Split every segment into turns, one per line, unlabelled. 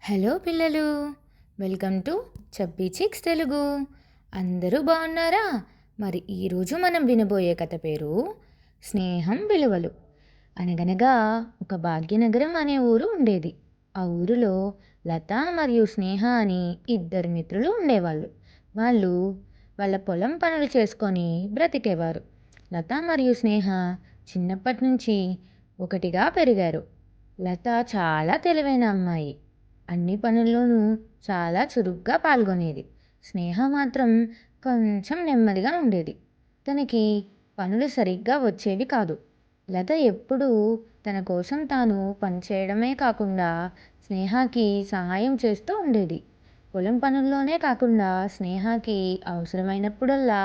Hello పిల్లలు, welcome to chubby chicks Telugu. అందరూ బాగున్నారా? మరి ఈరోజు మనం వినబోయే కథ పేరు స్నేహం విలువలు. అనగనగా ఒక భాగ్యనగరం అనే ఊరు ఉండేది. ఆ ఊరిలో లత మరియు స్నేహ అని ఇద్దరు మిత్రులు ఉండేవాళ్ళు. వాళ్ళు వాళ్ళ పొలం పనులు చేసుకొని బ్రతికేవారు. లత మరియు స్నేహ చిన్నప్పటి నుంచి ఒకటిగా పెరిగారు. లత చాలా తెలివైన అమ్మాయి. అన్ని పనుల్లోనూ చాలా చురుగ్గా పాల్గొనేది. స్నేహ మాత్రం కొంచెం నెమ్మదిగా ఉండేది. తనకి పనులు సరిగ్గా వచ్చేవి కాదు. లత ఎప్పుడూ తన కోసం తాను పనిచేయడమే కాకుండా స్నేహకి సహాయం చేస్తూ ఉండేది. పొలం పనుల్లోనే కాకుండా స్నేహకి అవసరమైనప్పుడల్లా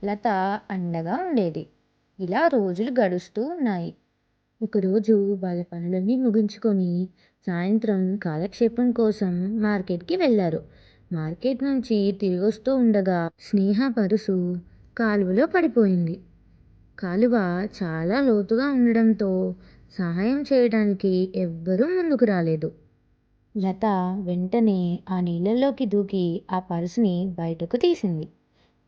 లత అండగా ఉండేది. ఇలా రోజులు గడుస్తూ ఉన్నాయి. ఒకరోజు వాళ్ళ పనులన్నీ ముగించుకొని సాయంత్రం కాలక్షేపం కోసం మార్కెట్కి వెళ్ళారు. మార్కెట్ నుంచి తిరిగి వస్తూ ఉండగా స్నేహ పరుసు కాలువలో పడిపోయింది. కాలువ చాలా లోతుగా ఉండడంతో సహాయం చేయడానికి ఎవ్వరూ ముందుకు రాలేదు. లత వెంటనే ఆ నీళ్ళలోకి దూకి ఆ పర్సుని బయటకు తీసింది.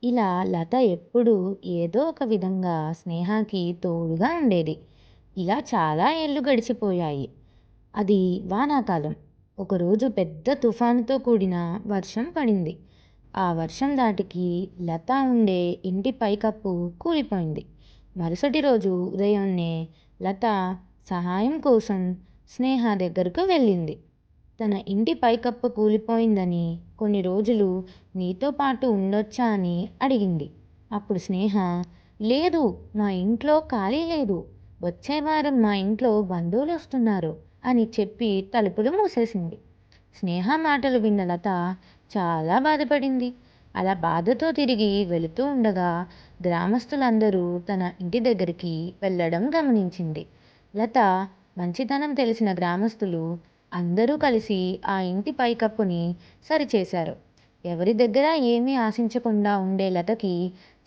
ఇలా లత ఎప్పుడూ ఏదో ఒక విధంగా స్నేహకి తోడుగా ఉండేది. ఇలా చాలా ఏళ్ళు గడిచిపోయాయి. అది వానాకాలం. ఒకరోజు పెద్ద తుఫానుతో కూడిన వర్షం పడింది. ఆ వర్షం దాటికి లత ఉండే ఇంటి పైకప్పు కూలిపోయింది. మరుసటి రోజు ఉదయాన్నే లత సహాయం కోసం స్నేహ దగ్గరకు వెళ్ళింది. తన ఇంటి పైకప్పు కూలిపోయిందని, కొన్ని రోజులు నీతో పాటు ఉండొచ్చా అని అడిగింది. అప్పుడు స్నేహ, లేదు, మా ఇంట్లో ఖాళీ లేదు, వచ్చే వారం మా ఇంట్లో బంధువులు వస్తున్నారు అని చెప్పి తలుపులు మూసేసింది. స్నేహ మాటలు విన్న లత చాలా బాధపడింది. అలా బాధతో తిరిగి వెళుతూ ఉండగా గ్రామస్తులందరూ తన ఇంటి దగ్గరికి వెళ్ళడం గమనించింది. లత మంచితనం తెలిసిన గ్రామస్తులు అందరూ కలిసి ఆ ఇంటి పైకప్పుని సరిచేశారు. ఎవరి దగ్గర ఏమీ ఆశించకుండా ఉండే లతకి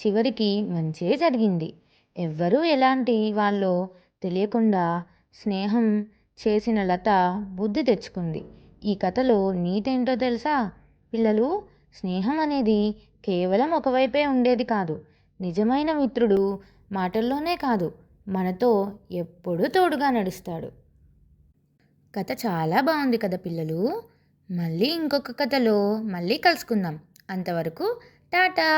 చివరికి మంచే జరిగింది. ఎవ్వరూ ఎలాంటి వాళ్ళో తెలియకుండా స్నేహం చేసిన లత బుద్ధి తెచ్చుకుంది. ఈ కథలో నీతేంటో తెలుసా పిల్లలు? స్నేహం అనేది కేవలం ఒకవైపే ఉండేది కాదు. నిజమైన మిత్రుడు మాటల్లోనే కాదు, మనతో ఎప్పుడూ తోడుగా నడుస్తాడు. కథ చాలా బాగుంది కదా పిల్లలు. మళ్ళీ ఇంకొక కథలో మళ్ళీ కలుసుకుందాం. అంతవరకు టాటా.